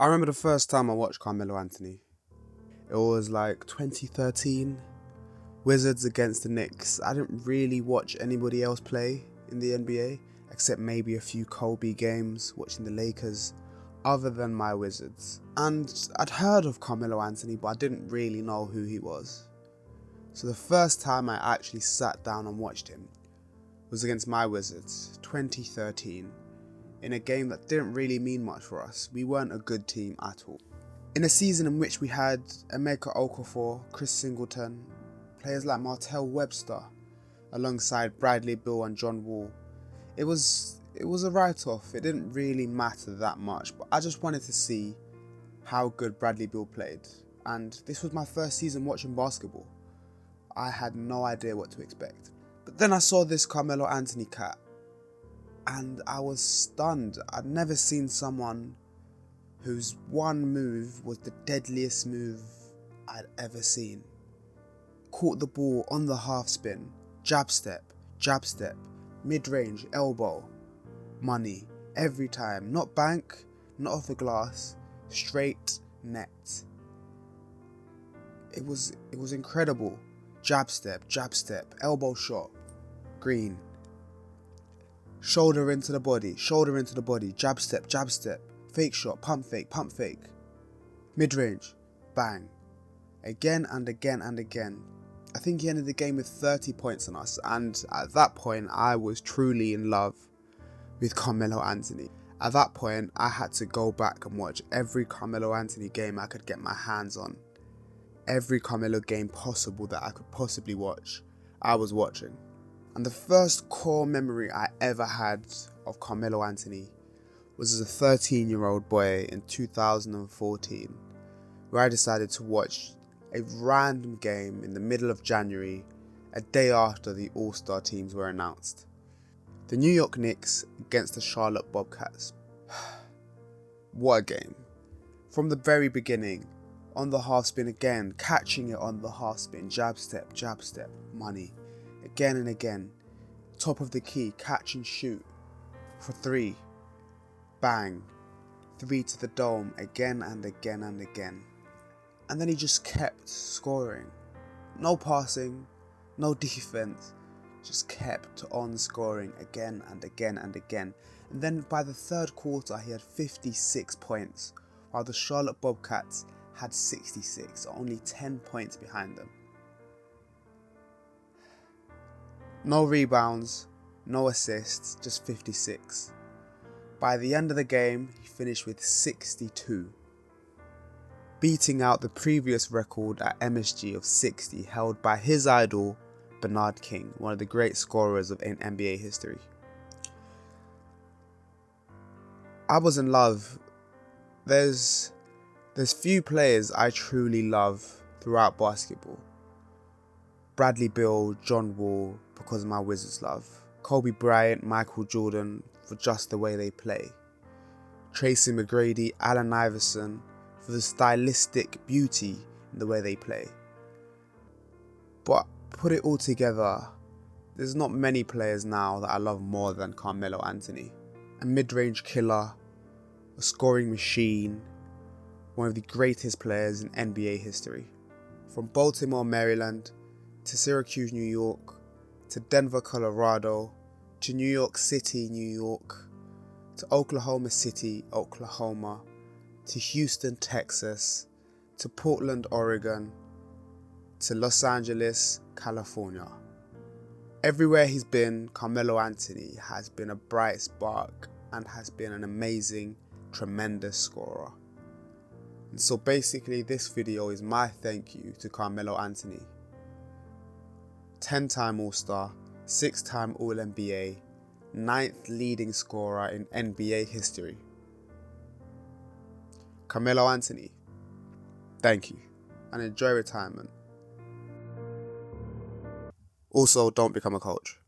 I remember the first time I watched Carmelo Anthony. It was like 2013, Wizards against the Knicks. I didn't really watch anybody else play in the NBA, except maybe a few Kobe games, watching the Lakers, other than my Wizards. And I'd heard of Carmelo Anthony, but I didn't really know who he was. So the first time I actually sat down and watched him was against my Wizards, 2013. In a game that didn't really mean much for us. We weren't a good team at all. In a season in which we had Emeka Okafor, Chris Singleton, players like Martell Webster, alongside Bradley Beal and John Wall, it was a write-off. It didn't really matter that much, but I just wanted to see how good Bradley Beal played. And this was my first season watching basketball. I had no idea what to expect. But then I saw this Carmelo Anthony cat, and I was stunned. I'd never seen someone whose one move was the deadliest move I'd ever seen. Caught the ball on the half spin, jab step, mid-range, elbow, money, every time. Not bank, not off the glass, straight net. It was incredible. Jab step, elbow shot, green. Shoulder into the body, jab step, fake shot, pump fake, mid-range, bang. Again and again and again. I think he ended the game with 30 points on us, and at that point I was truly in love with Carmelo Anthony. At that point I had to go back and watch every Carmelo Anthony game I could get my hands on. Every Carmelo game possible that I could possibly watch, I was watching. And the first core memory I ever had of Carmelo Anthony was as a 13-year-old boy in 2014, where I decided to watch a random game in the middle of January, a day after the All-Star teams were announced. The New York Knicks against the Charlotte Bobcats. What a game. From the very beginning, on the half spin again, catching it on the half spin, jab step, money. Again and again, top of the key, catch and shoot for three, bang, three to the dome, again and again and again. And then he just kept scoring. No passing, no defense, just kept on scoring again and again and again. And then by the third quarter, he had 56 points, while the Charlotte Bobcats had 66, only 10 points behind them. No rebounds, no assists, just 56. By the end of the game, he finished with 62, beating out the previous record at MSG of 60 held by his idol, Bernard King, one of the great scorers of NBA history. I was in love. There's few players I truly love throughout basketball. Bradley Beal, John Wall, because of my Wizards love. Kobe Bryant, Michael Jordan, for just the way they play. Tracy McGrady, Allen Iverson, for the stylistic beauty in the way they play. But put it all together, there's not many players now that I love more than Carmelo Anthony. A mid-range killer, a scoring machine, one of the greatest players in NBA history. From Baltimore, Maryland, to Syracuse, New York, to Denver, Colorado, to New York City, New York, to Oklahoma City, Oklahoma, to Houston, Texas, to Portland, Oregon, to Los Angeles, California. Everywhere he's been, Carmelo Anthony has been a bright spark and has been an amazing, tremendous scorer. And so basically this video is my thank you to Carmelo Anthony. 10-time All-Star, 6-time All-NBA, 9th leading scorer in NBA history. Carmelo Anthony, thank you, and enjoy retirement. Also, don't become a coach.